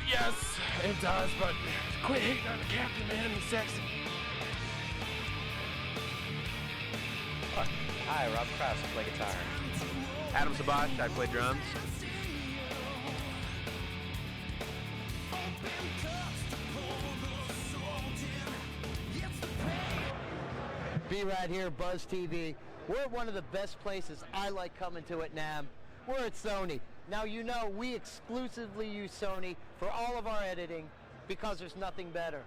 Yes, it does, but quit hating on the captain, man. He's sexy. Hi, Rob Krause, I play guitar. Adam Sabash, I play drums. B-Rad here, Buzz TV. We're at one of the best places I like coming to at NAMM. We're at Sony. Now you know we exclusively use Sony for all of our editing because there's nothing better.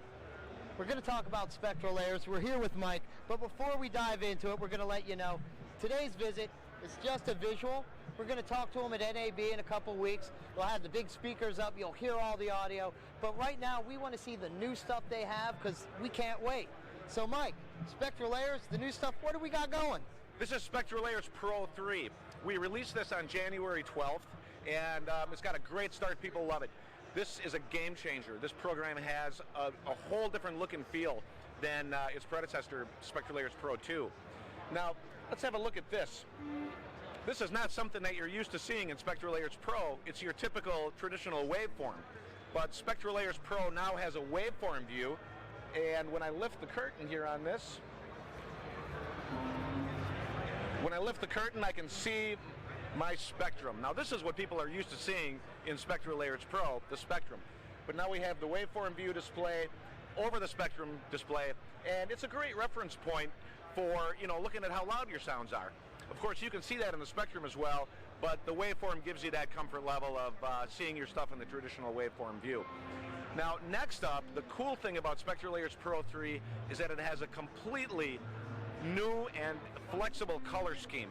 We're going to talk about spectral layers. We're here with Mike, but before we dive into it, we're going to let you know today's visit is just a visual. We're going to talk to him at NAB in a couple weeks. We'll have the big speakers up. You'll hear all the audio. But right now, we want to see the new stuff they have because we can't wait. So Mike, spectral layers, the new stuff, what do we got going? This is Spectral Layers Pro 3. We released this on January 12th, and it's got a great start. People love it. This is a game changer. This program has a whole different look and feel than its predecessor, Spectral Layers Pro 2. Now, let's have a look at this. This is not something that you're used to seeing in Spectral Layers Pro. It's your typical traditional waveform. But Spectral Layers Pro now has a waveform view, and when I lift the curtain here on this, I can see my spectrum. Now this is what people are used to seeing in Spectral Layers Pro, the spectrum. But now we have the waveform view display over the spectrum display, and it's a great reference point for, looking at how loud your sounds are. Of course, you can see that in the spectrum as well, but the waveform gives you that comfort level of seeing your stuff in the traditional waveform view. Now, next up, the cool thing about Spectral Layers Pro 3 is that it has a completely new and flexible color scheme.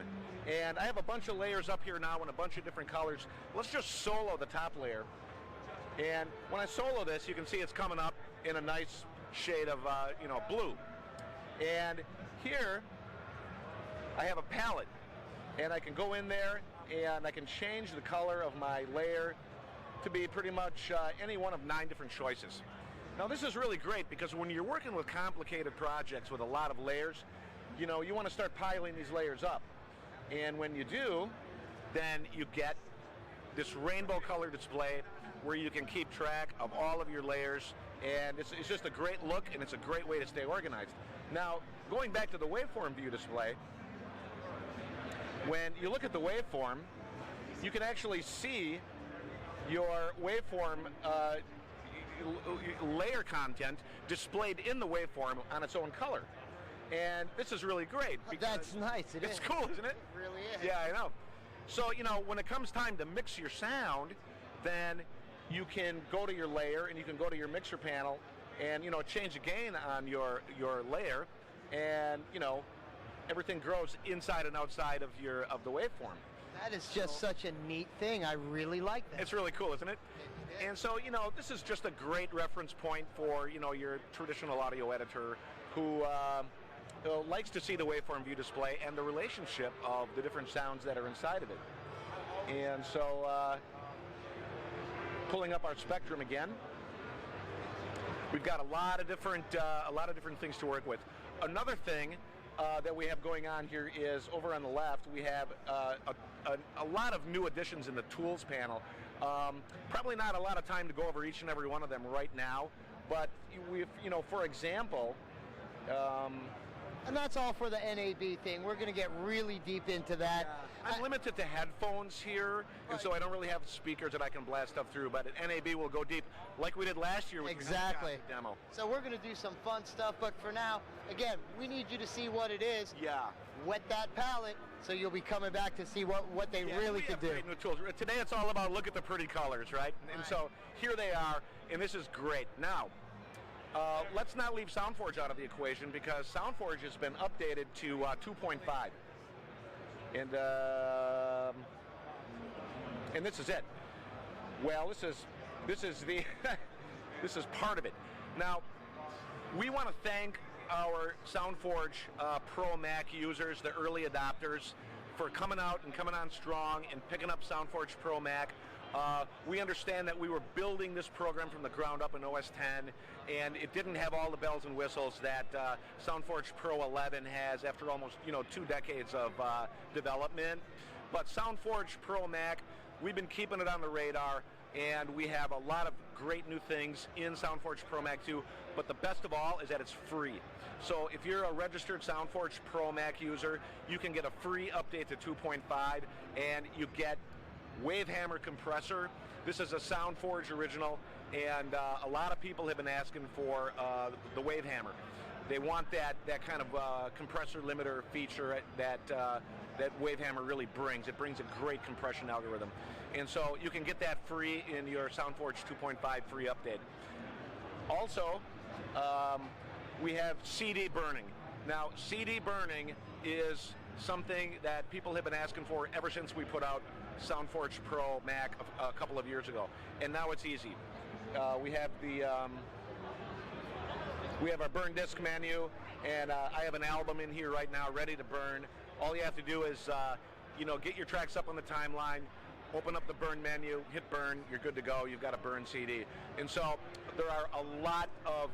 And I have a bunch of layers up here now in a bunch of different colors. Let's just solo the top layer. And when I solo this, you can see it's coming up in a nice shade of, blue. And here, I have a palette. And I can go in there and I can change the color of my layer to be pretty much any one of 9 different choices. Now this is really great because when you're working with complicated projects with a lot of layers, you want to start piling these layers up. And when you do, then you get this rainbow color display where you can keep track of all of your layers, and it's just a great look, and it's a great way to stay organized. Now, going back to the waveform view display, when you look at the waveform, you can actually see your waveform layer content displayed in the waveform on its own color. And this is really great. That's nice. It's cool, isn't it? It really is. Yeah, I know. So, when it comes time to mix your sound, then you can go to your layer and you can go to your mixer panel and, change the gain on your layer, and, everything grows inside and outside of the waveform. That is just such a neat thing. I really like that. It's really cool, isn't it? And so, this is just a great reference point for, your traditional audio editor who likes to see the waveform view display and the relationship of the different sounds that are inside of it. And so, pulling up our spectrum again, we've got a lot of different things to work with. Another thing that we have going on here is over on the left, we have a lot of new additions in the tools panel. Probably not a lot of time to go over each and every one of them right now, but for example, and that's all for the NAB thing. We're going to get really deep into that. Yeah. I'm limited to headphones here, and so I don't really have speakers that I can blast stuff through, but at NAB we'll go deep like we did last year with exactly. the demo. So we're going to do some fun stuff, but for now, again, we need you to see what it is. Yeah. Wet that palette, so you'll be coming back to see what they really could do. Great new tools. Today it's all about look at the pretty colors, right? And so here they are, and this is great. Now, let's not leave SoundForge out of the equation because SoundForge has been updated to 2.5, and this is it. Well, this is the this is part of it. Now, we want to thank our SoundForge Pro Mac users, the early adopters, for coming out and coming on strong and picking up SoundForge Pro Mac. We understand that we were building this program from the ground up in OS 10, and it didn't have all the bells and whistles that SoundForge Pro 11 has after almost 2 decades of development. But SoundForge Pro Mac, we've been keeping it on the radar. and we have a lot of great new things in SoundForge Pro Mac 2, but the best of all is that it's free. So if you're a registered SoundForge Pro Mac user, you can get a free update to 2.5, and you get Wavehammer compressor. This is a SoundForge original, and a lot of people have been asking for the Wavehammer. They want that kind of compressor limiter feature that Wavehammer really brings. It brings a great compression algorithm. And so you can get that free in your SoundForge 2.5 free update. Also, we have CD burning. Now, CD burning is something that people have been asking for ever since we put out SoundForge Pro Mac a couple of years ago. And now it's easy. We have our burn disc menu, and I have an album in here right now ready to burn. All you have to do is, get your tracks up on the timeline, open up the burn menu, hit burn, you're good to go. You've got a burn CD. And so there are a lot of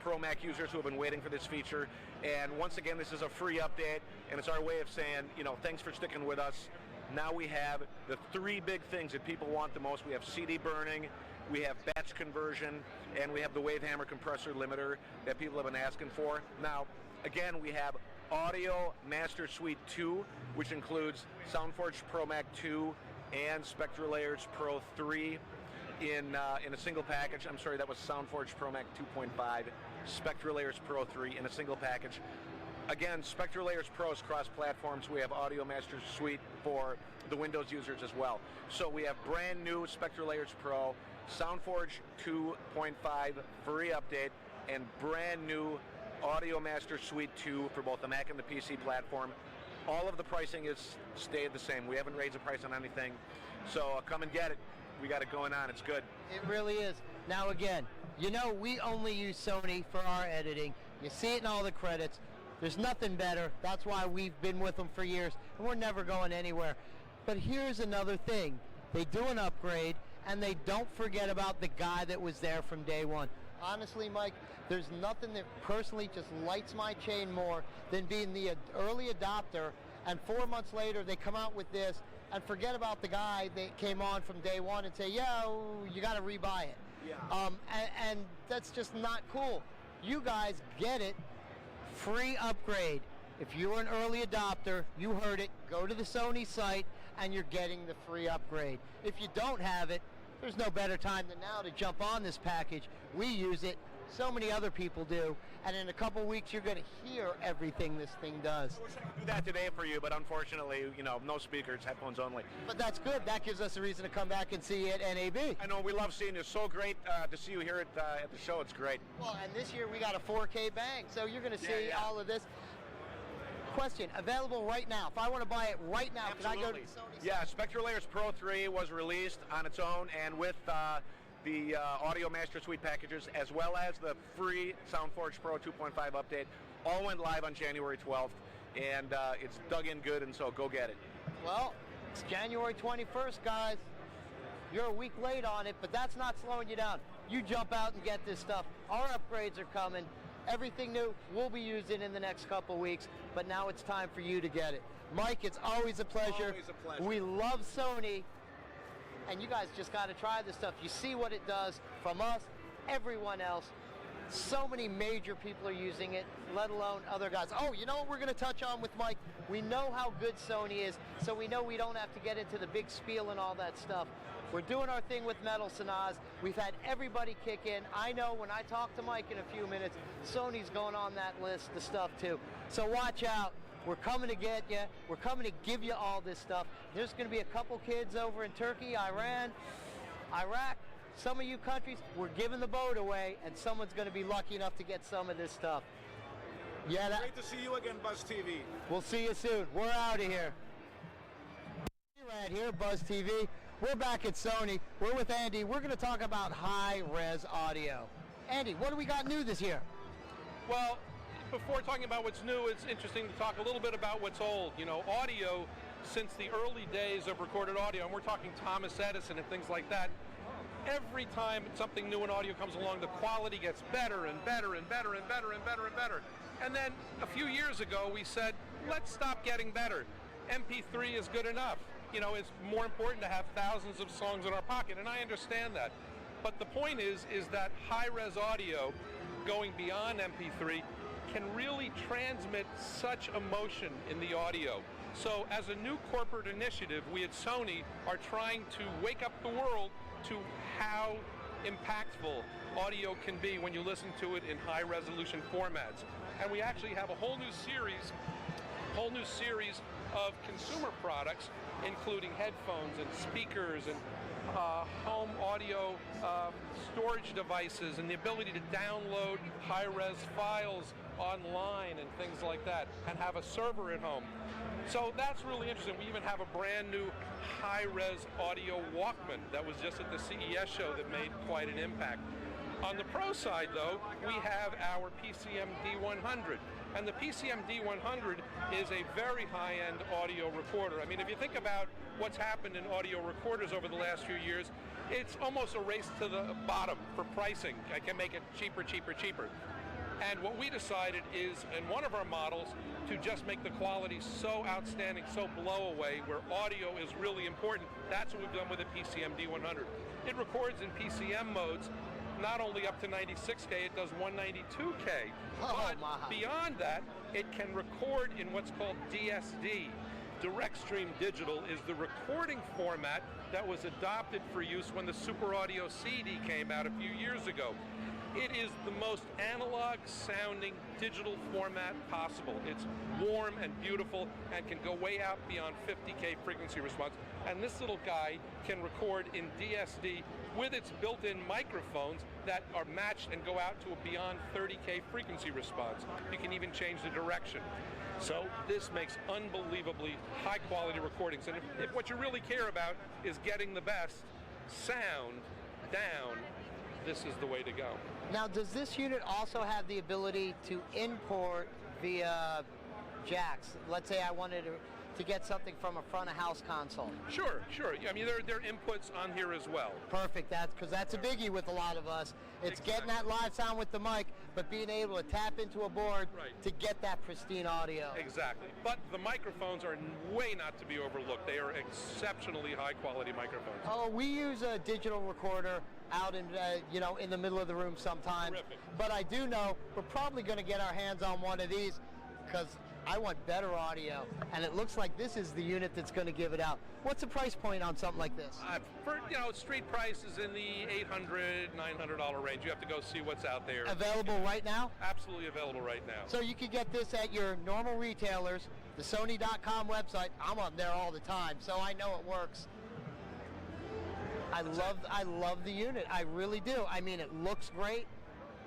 Pro Mac users who have been waiting for this feature. And once again, this is a free update, and it's our way of saying, thanks for sticking with us. Now we have the three big things that people want the most. We have CD burning, we have batch conversion, and we have the Wavehammer compressor limiter that people have been asking for. Now, again, we have Audio Master Suite 2, which includes SoundForge Pro Mac 2 and SpectraLayers Pro 3 in a single package. I'm sorry, that was SoundForge Pro Mac 2.5, SpectraLayers Pro 3 in a single package. Again, SpectraLayers Pro is cross-platforms. We have Audio Master Suite for the Windows users as well. So we have brand new SpectraLayers Pro, SoundForge 2.5 free update, and brand new Audio Master Suite 2 for both the Mac and the PC platform. All of the pricing is stayed the same. We haven't raised the price on anything. So come and get it. We got it going on. It's good. It really is. Now again, we only use Sony for our editing. You see it in all the credits. There's nothing better. That's why we've been with them for years, and we're never going anywhere. But here's another thing. They do an upgrade, and they don't forget about the guy that was there from day one. Honestly, Mike, there's nothing that personally just lights my chain more than being the early adopter, and 4 months later they come out with this and forget about the guy that came on from day one and say, you got to rebuy it. Yeah. And that's just not cool. You guys get it. Free upgrade. If you're an early adopter, you heard it, go to the Sony site and you're getting the free upgrade. If you don't have it, there's no better time than now to jump on this package. We use it, so many other people do, and in a couple weeks you're going to hear everything this thing does. I wish I could do that today for you, but unfortunately, no speakers, headphones only. But that's good. That gives us a reason to come back and see you at NAB. I know, we love seeing you. It's so great to see you here at the show. It's great. Well, and this year we got a 4K bang, so you're going to see all of this. Question, available right now. If I want to buy it right now, absolutely. Can I go to the Sony site? Yeah, SpectraLayers Pro 3 was released on its own and with the Audio Master Suite packages, as well as the free SoundForge Pro 2.5 update, all went live on January 12th, and it's dug in good, and so go get it. Well, it's January 21st, guys. You're a week late on it, but that's not slowing you down. You jump out and get this stuff. Our upgrades are coming. Everything new we'll be using in the next couple weeks, but now it's time for you to get it. Mike, it's always a pleasure. Always a pleasure. We love Sony, and you guys just got to try this stuff. You see what it does from us, everyone else. So many major people are using it, let alone other guys. Oh, you know what we're going to touch on with Mike? We know how good Sony is, so we know we don't have to get into the big spiel and all that stuff. We're doing our thing with Metal Sanaz. We've had everybody kick in. I know when I talk to Mike in a few minutes, Sony's going on that list of stuff too. So watch out. We're coming to get you. We're coming to give you all this stuff. There's going to be a couple kids over in Turkey, Iran, Iraq, some of you countries, we're giving the boat away, and someone's going to be lucky enough to get some of this stuff. Yeah, Great to see you again, BUZZTV. We'll see you soon. We're out of here. Right here, BUZZTV. We're back at Sony. We're with Andy. We're going to talk about high-res audio. Andy, what do we got new this year? Well, before talking about what's new, it's interesting to talk a little bit about what's old. You know, audio, since the early days of recorded audio, and we're talking Thomas Edison and things like that, every time something new in audio comes along, the quality gets better and better and better and better and better and better. And then a few years ago, we said, let's stop getting better. MP3 is good enough. you know, it's more important to have thousands of songs in our pocket, and I understand that. But the point is that high-res audio going beyond MP3 can really transmit such emotion in the audio. So as a new corporate initiative, we at Sony are trying to wake up the world to how impactful audio can be when you listen to it in high-resolution formats. And we actually have a whole new series of consumer products, including headphones and speakers and home audio storage devices and the ability to download high-res files online and things like that, and have a server at home. So that's really interesting. We even have a brand new high-res audio Walkman that was just at the CES show that made quite an impact. On the pro side, though, we have our PCM D100. And the PCM D100 is a very high-end audio recorder. I mean, if you think about what's happened in audio recorders over the last few years, it's almost a race to the bottom for pricing. I can make it cheaper, cheaper, cheaper. And what we decided is, in one of our models, to just make the quality so outstanding, so blow away, where audio is really important. That's what we've done with the PCM D100. It records in PCM modes, not only up to 96K, it does 192K. But beyond that, it can record in what's called DSD. Direct Stream Digital is the recording format that was adopted for use when the Super Audio CD came out a few years ago. It is the most analog sounding digital format possible. It's warm and beautiful and can go way out beyond 50K frequency response. And this little guy can record in DSD with its built-in microphones that are matched and go out to a beyond 30K frequency response. You can even change the direction. So this makes unbelievably high quality recordings. And if what you really care about is getting the best sound down, this is the way to go. Now, does this unit also have the ability to import via jacks? Let's say I wanted to get something from a front of house console. Sure. I mean, there are inputs on here as well. Perfect. That's a biggie with a lot of us. It's getting that live sound with the mic, but being able to tap into a board to get that pristine audio. Exactly. But the microphones are way not to be overlooked. They are exceptionally high quality microphones. Oh, we use a digital recorder out in in the middle of the room sometimes. Terrific. But I do know we're probably going to get our hands on one of these because I want better audio, and it looks like this is the unit that's going to give it out. What's the price point on something like this? For street price is in the $800, $900 range. You have to go see what's out there. Available right now? Absolutely available right now. So you can get this at your normal retailers, the Sony.com website. I'm on there all the time, so I know it works. I love the unit. I really do. I mean, it looks great,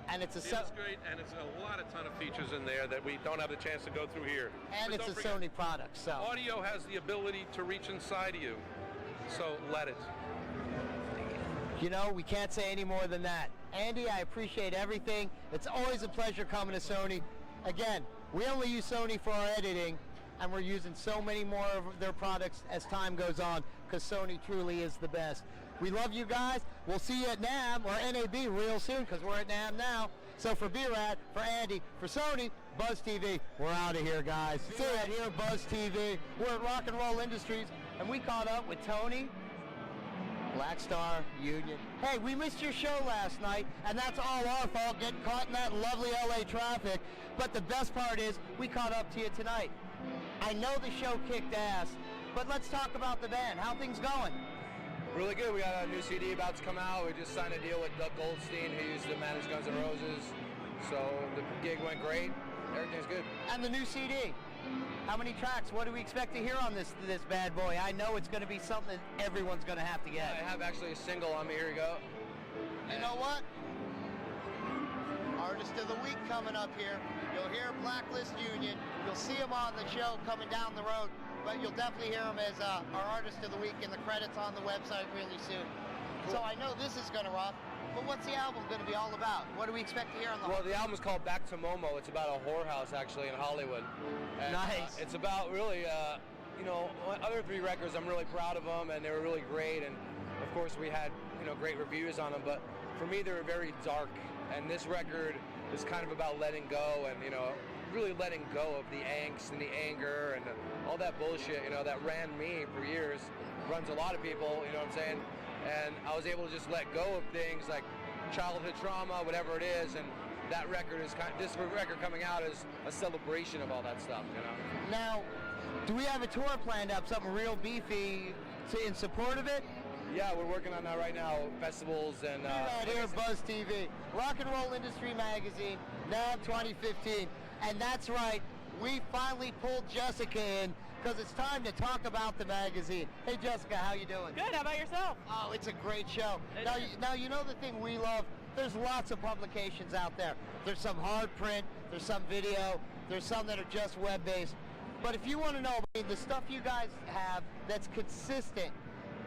and it's It is great, and it's a ton of features in there that we don't have the chance to go through here. And but it's a Sony product, so. Audio has the ability to reach inside of you, so let it. We can't say any more than that. Andy, I appreciate everything. It's always a pleasure coming to Sony. Again, we only use Sony for our editing, and we're using so many more of their products as time goes on, because Sony truly is the best. We love you guys. We'll see you at NAMM or NAB real soon, because we're at NAMM now. So for B-Rad, for Andy, for Sony, Buzz TV, we're out of here, guys. See you here at Buzz TV. We're at Rock and Roll Industries, and we caught up with Tony, Black Star Union. Hey, we missed your show last night, and that's all our fault, getting caught in that lovely LA traffic. But the best part is, we caught up to you tonight. I know the show kicked ass, but let's talk about the band. How things going? Really good. We got a new CD about to come out. We just signed a deal with Doug Goldstein, who used to manage Guns N' Roses. So the gig went great. Everything's good. And the new CD. How many tracks? What do we expect to hear on this bad boy? I know it's going to be something everyone's going to have to get. I have actually a single on me. Here we go. You know what? Artist of the Week coming up here. You'll hear Blacklist Union. You'll see him on the show coming down the road. But you'll definitely hear him as our Artist of the Week in the credits on the website really soon. Cool. So I know this is going to rock, but what's the album going to be all about? What do we expect to hear on the Well, the album's called Back to Momo. It's about a whorehouse, actually, in Hollywood. And, nice. It's about really, other three records, I'm really proud of them, and they were really great. And, of course, we had, great reviews on them. But for me, they were very dark. And this record is kind of about letting go and, really letting go of the angst and the anger and all that bullshit, you know, that ran me for years, runs a lot of people, you know what I'm saying? And I was able to just let go of things like childhood trauma, whatever it is, and that record is this record coming out is a celebration of all that stuff, you know? Now, do we have a tour planned up, something real beefy in support of it? Yeah, we're working on that right now, festivals and... right here, Buzz TV, Rock and Roll Industry Magazine, now 2015. And that's right, we finally pulled Jessica in because it's time to talk about the magazine. Hey Jessica, how you doing? Good, how about yourself? Oh, it's a great show. Now you know the thing we love, there's lots of publications out there. There's some hard print, there's some video, there's some that are just web-based. But if you want to know, I mean, the stuff you guys have that's consistent,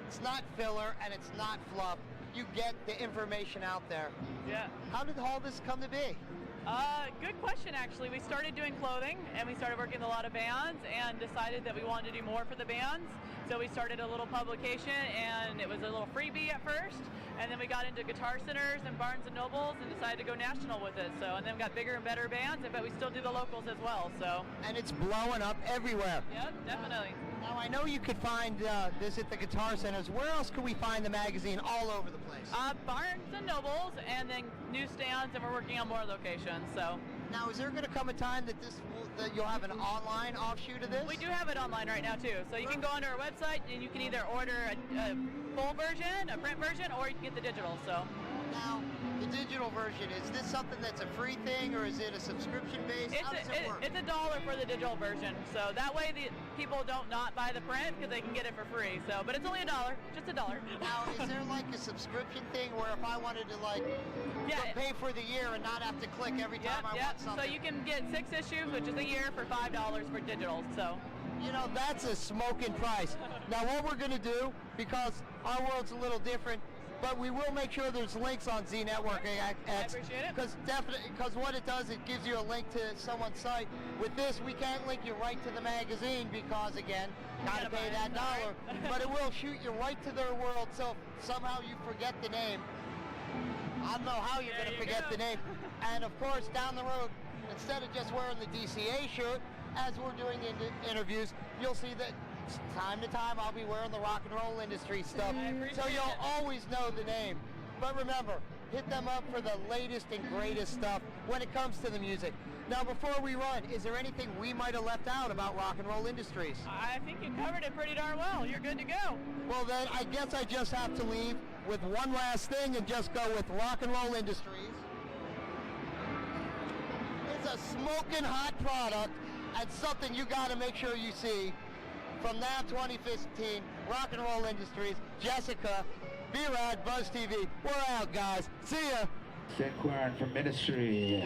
it's not filler and it's not fluff. You get the information out there. Yeah. How did all this come to be? Good question, actually. We started doing clothing and we started working with a lot of bands and decided that we wanted to do more for the bands. So we started a little publication and it was a little freebie at first. And then we got into Guitar Centers and Barnes and Nobles and decided to go national with it. So, and then we got bigger and better bands, but we still do the locals as well. So. And it's blowing up everywhere. Yep, definitely. Now I know you could find this at the Guitar Centers. Where else could we find the magazine all over the place? Barnes and Nobles, and then newsstands, and we're working on more locations. So. Now, is there going to come a time that that you'll have an online offshoot of this? We do have it online right now too. So you can go onto our website and you can either order a full version, a print version, or you can get the digital. So. Now, the digital version, is this something that's a free thing or is it a subscription based? How does it work? It's $1 for the digital version. So that way the people don't not buy the print because they can get it for free. So, but it's only $1, just $1. Now, is there like a subscription thing where if I wanted to like pay for the year and not have to click every time I want something? So you can get 6 issues, which is a year, for $5 for digital. So. You know, that's a smoking price. Now what we're going to do, because our world's a little different, but we will make sure there's links on Z Network X. I appreciate it. Because what it does, it gives you a link to someone's site. With this, we can't link you right to the magazine because, again, gotta pay that dollar. But it will shoot you right to their world. So if somehow you forget the name, I don't know how you're going to forget the name. And of course, down the road, instead of just wearing the DCA shirt, as we're doing interviews, you'll see that time to time I'll be wearing the rock and roll industry stuff. So you'll always know the name. But remember, hit them up for the latest and greatest stuff when it comes to the music. Now before we run, is there anything we might have left out about Rock and Roll Industries? I think you covered it pretty darn well. You're good to go. Well then, I guess I just have to leave with one last thing and just go with Rock and Roll Industries. It's a smoking hot product and something you got to make sure you see. From NAMM 2015, Rock and Roll Industries, Jessica, B-Rad, Buzz TV. We're out, guys. See ya. Inquiring for ministry.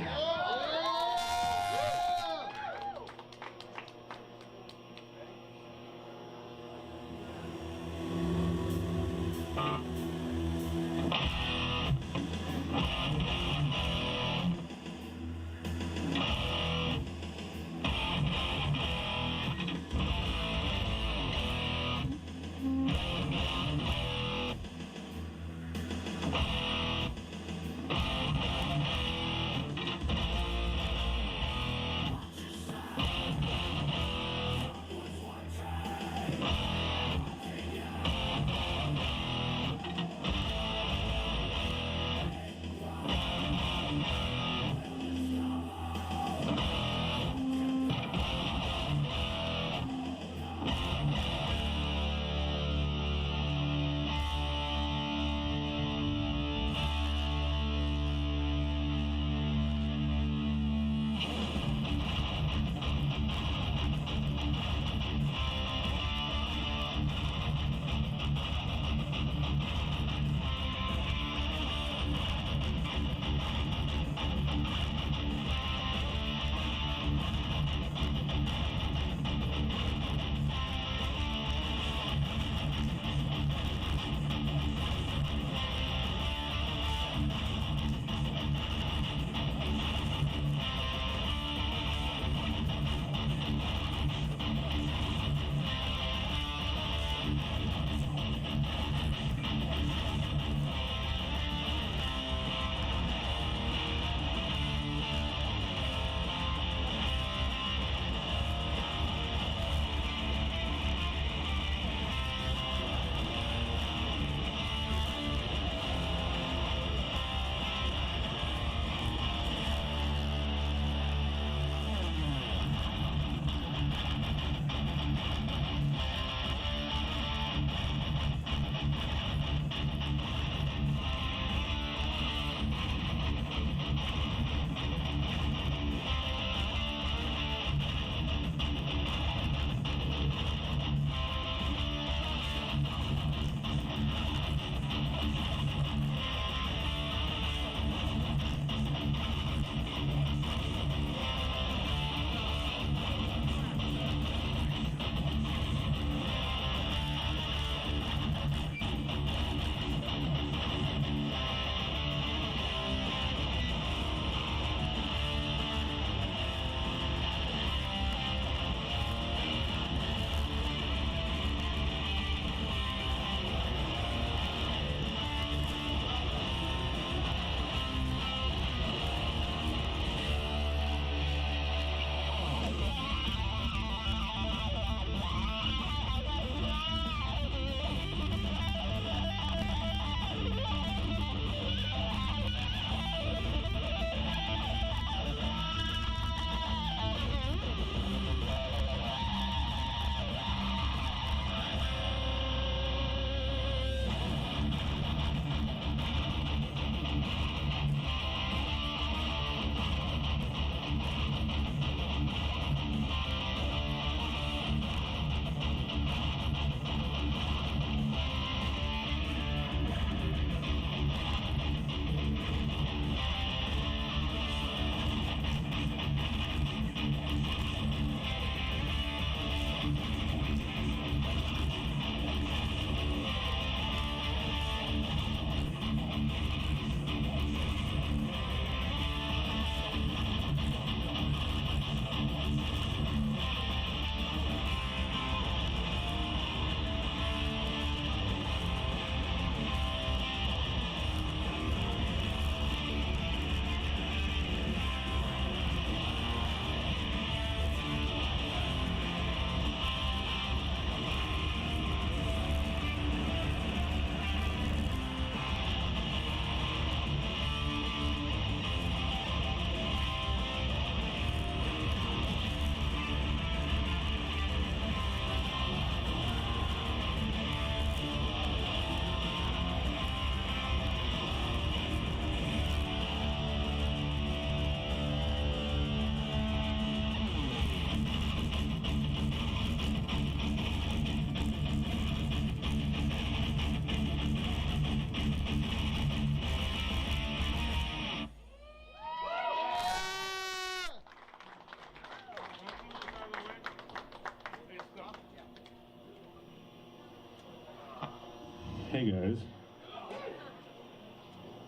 Hey guys.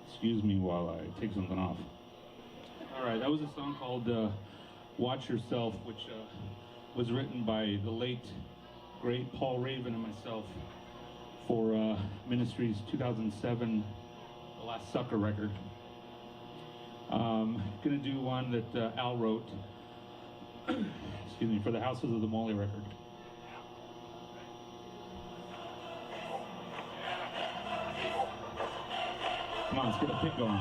Excuse me while I take something off. Alright, that was a song called Watch Yourself, which was written by the late, great Paul Raven and myself for Ministry's 2007 The Last Sucker record. Gonna do one that Al wrote, excuse me, for the Houses of the Molly record. Come on, let's get a pick going.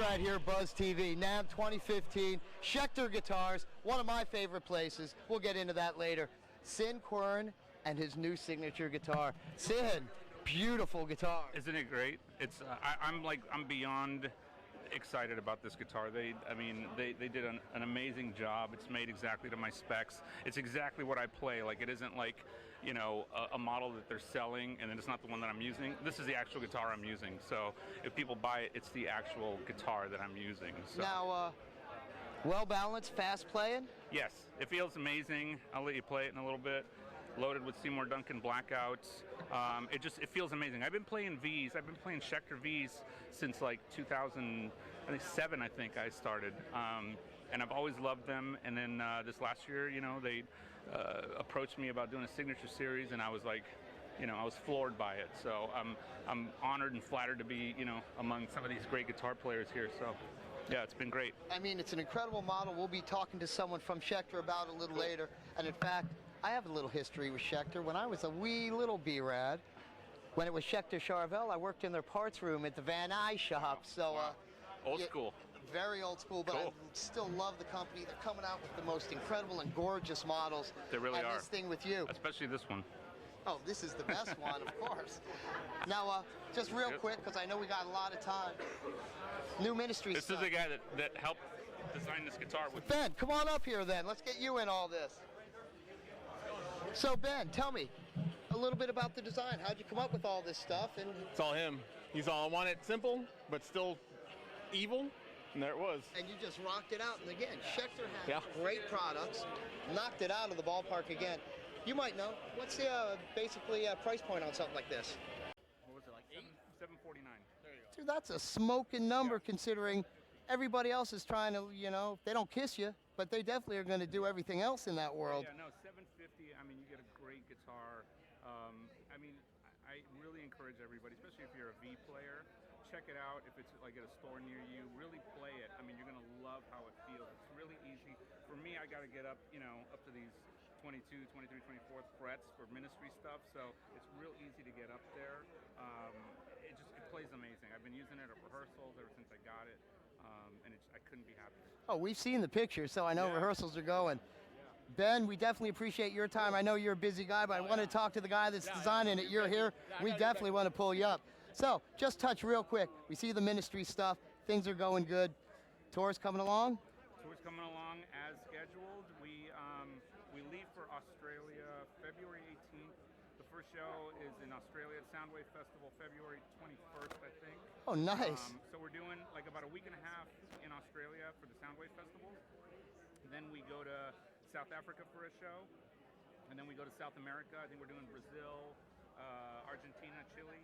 Right here, Buzz TV, NAMM 2015, Schecter Guitars, one of my favorite places. We'll get into that later. Sin Quern and his new signature guitar. Sin, beautiful guitar. Isn't it great? It's I'm beyond excited about this guitar. They did an amazing job. It's made exactly to my specs. It's exactly what I play. Like, it isn't like, you know, a model that they're selling and then it's not the one that I'm using. This is the actual guitar I'm using. So if people buy it, it's the actual guitar that I'm using. So. Now, well balanced, fast playing? Yes, it feels amazing. I'll let you play it in a little bit. Loaded with Seymour Duncan blackouts. It feels amazing. I've been playing V's. I've been playing Schecter V's since like 2007, I think I started. And I've always loved them. And then this last year, you know, they approached me about doing a signature series, and I was like, you know, I was floored by it. So I'm honored and flattered to be, you know, among some of these great guitar players here. So yeah, it's been great. I mean, it's an incredible model. We'll be talking to someone from Schecter about it a little later. And in fact, I have a little history with Schecter. When I was a wee little B-Rad, when it was Schecter Charvel, I worked in their parts room at the Van Nuys shop. So old school. Very old school, but cool. I still love the company. They're coming out with the most incredible and gorgeous models. They really are. This thing with you. Especially this one. Oh, this is the best one, of course. Now, just real quick, because I know we got a lot of time. New Ministry This stuff. is the guy that helped design this guitar with me. Ben, come on up here then. Let's get you in all this. So Ben, tell me a little bit about the design. How'd you come up with all this stuff? And it's all him. He's all, I want it simple, but still evil. And there it was. And you just rocked it out. And again, Schecter has great products. Knocked it out of the ballpark again. You might know. What's the basically price point on something like this? What was it, like $749? There you go. Dude, that's a smoking number considering everybody else is trying to, you know, they don't kiss you, but they definitely are going to do everything else in that world. Yeah, no, $750. I mean, you get a great guitar. I mean, I really encourage everybody, especially if you're a V player, check it out. If it's like at a store near you, really play it. I mean, you're gonna love how it feels. It's really easy. For me, I gotta get up, up to these 22, 23, 24th frets for ministry stuff, so it's real easy to get up there. It plays amazing. I've been using it at rehearsals ever since I got it, and I couldn't be happier. Oh, we've seen the pictures, so I know rehearsals are going. Ben, we definitely appreciate your time. I know you're a busy guy, but I want to talk to the guy that's designing it. You're here. We definitely want to pull you up. So, just touch real quick. We see the ministry stuff. Things are going good. Tour's coming along? Tour's coming along as scheduled. We leave for Australia February 18th. The first show is in Australia at Soundwave Festival February 21st, I think. Oh, nice. So we're doing like about a week and a half in Australia for the Soundwave Festival. Then we go to South Africa for a show. And then we go to South America. I think we're doing Brazil, Argentina, Chile,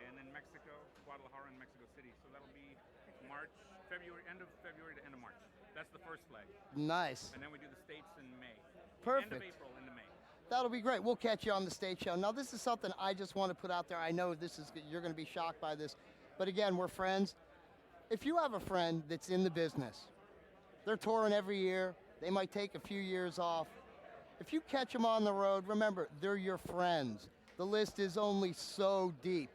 and then Mexico, Guadalajara, and Mexico City. So that'll be end of February to end of March. That's the first leg. Nice. And then we do the States in May. Perfect. End of April into May. That'll be great. We'll catch you on the stage show. Now, this is something I just want to put out there. I know you're going to be shocked by this. But again, we're friends. If you have a friend that's in the business, they're touring every year. They might take a few years off. If you catch them on the road, remember, they're your friends. The list is only so deep.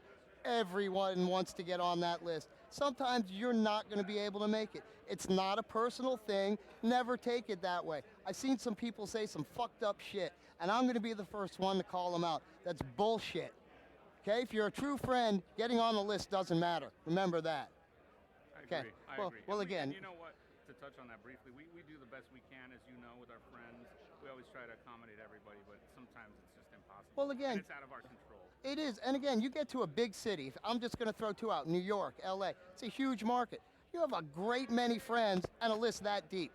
Everyone wants to get on that list. Sometimes you're not going to be able to make it. It's not a personal thing. Never take it that way. I've seen some people say some fucked up shit, and I'm going to be the first one to call them out. That's bullshit. Okay? If you're a true friend, getting on the list doesn't matter. Remember that. I agree. I agree. Well, again. You know what? To touch on that briefly, we do the best we can, as you know, with our friends. We always try to accommodate everybody, but sometimes it's just impossible. Well, again, and it's out of our control. It is. And again, you get to a big city. I'm just going to throw two out. New York, LA. It's a huge market. You have a great many friends and a list that deep.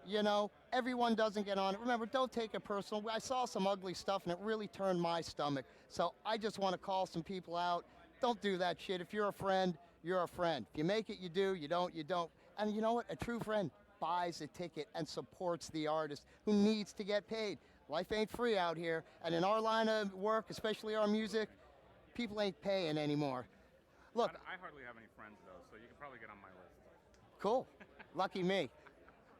You know, everyone doesn't get on it. Remember, don't take it personal. I saw some ugly stuff and it really turned my stomach. So I just want to call some people out. Don't do that shit. If you're a friend, you're a friend. If you make it, you do. You don't, you don't. And you know what? A true friend buys a ticket and supports the artist who needs to get paid. Life ain't free out here. And in our line of work, especially our music, people ain't paying anymore. Look. I hardly have any friends, though, so you can probably get on my list. Cool. Lucky me.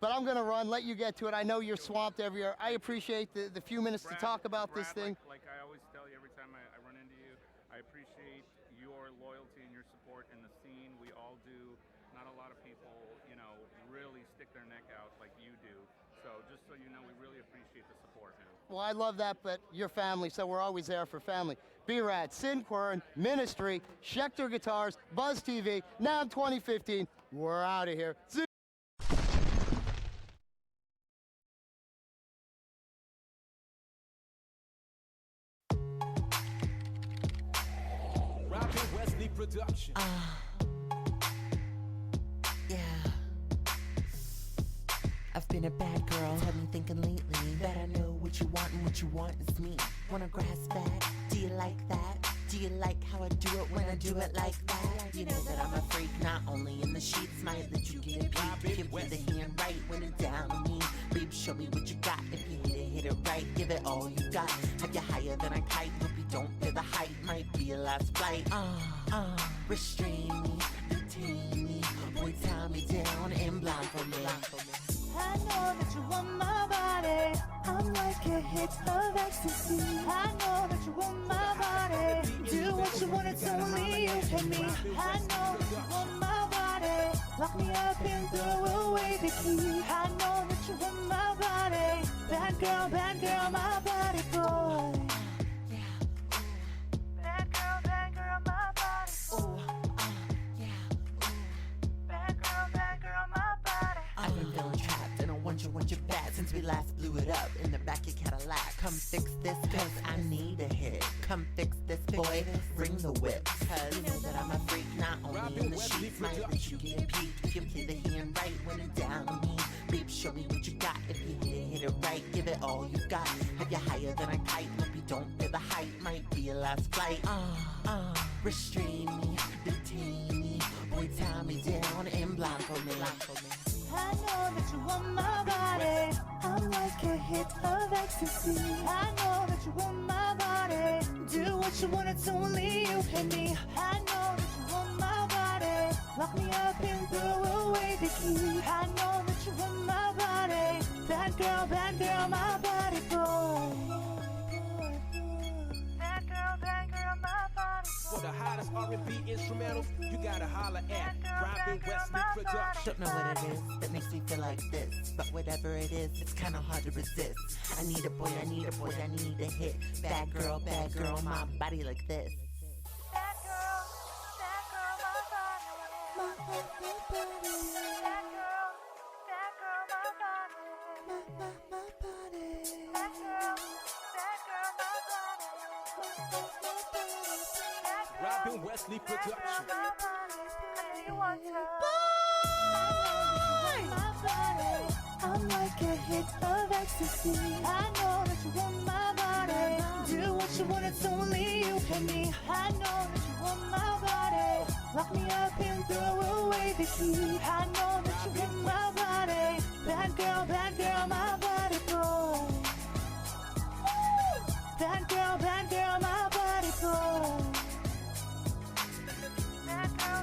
But I'm going to run, let you get to it. I know you're swamped every year. I appreciate the few minutes to talk about this thing. Like I always tell you every time I run into you, I appreciate your loyalty and your support in the scene. We all do. Not a lot of people, really stick their neck out like you do. So just so you know, we really appreciate the support, man. Well, I love that, but you're family, so we're always there for family. B-Rad, Sin Quern, Ministry, Schecter Guitars, Buzz TV, now 2015. We're out of here. Production. Yeah. I've been a bad girl, have me thinking lately that I know what you want and what you want is me. Wanna grasp that? Do you like that? Do you like how I do it when I do it like that? You know that I'm a freak, not only in the sheets, might let you get a peek. Give me the hand right when it's down on me. Babe, show me what you got. If you hit it right, give it all you got. Have you higher than a kite? Hope you don't fear the height, might be your last flight. Restrain me, detain me, boy, tie me down and blindfold me. I know that you want my body. I'm like a hit of ecstasy. I know that you want my body. Do what you want, it's only you and me. I know that you want my body. Lock me up and throw away the key. I know that you want my body. Bad girl, my body boy. Bad girl, my body boy. Bad girl, my body. I've been feeling trapped and I wonder what you're bad since we last blew it up in the back of Cadillac. Come fix this cause I need a hit. Come fix this boy, bring the whip. Cause you know that I'm a freak, not only in the sheets, might let you get a peek. You can play the hand right when it's down on me. Babe, show me what you got. If you hit it right, give it all you got. Have you higher than a kite? Hope you don't fear the height, might be your last flight. Restrain me, detain me, boy, tie me down and blindfold me. I know that you want my body. I'm like a hit of ecstasy. I know that you want my body. Do what what you want, it's only you and me. I know that you want my body. Lock me up and throw away the key. I know that you want my body. Bad girl, my body boy. Bad girl, my body boy. For the hottest R&B instrumentals, you gotta holler at Robin Wesley Production. Don't know what it is that makes me feel like this, but whatever it is, it's kinda hard to resist. I need a boy, I need a hit. Bad girl, my body like this. Bad girl, my body. My body. Bad girl, my body. My body. Bad girl, my body. Robin Wesley Production. I'm like a hit of ecstasy. I know that you want my body. Do what you want, it's only you and me. I know that you want my body. Lock me up and throw away the key. I know that you want my body. Bad girl, my body boy. Bad girl, my body boy. Bad girl,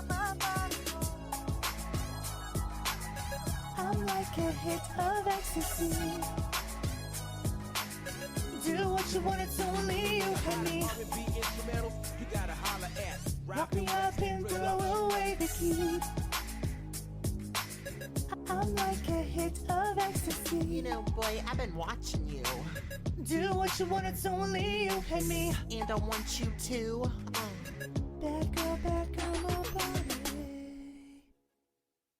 my body boy. I'm like a hit of ecstasy. Do what you want, it's only you and me. R&B instrumentals, you gotta holler at Lock me up and throw away the key. I'm like a hit of ecstasy. You know, boy, I've been watching you. Do what you want, it's only you and me. And I want you to. Bad girl,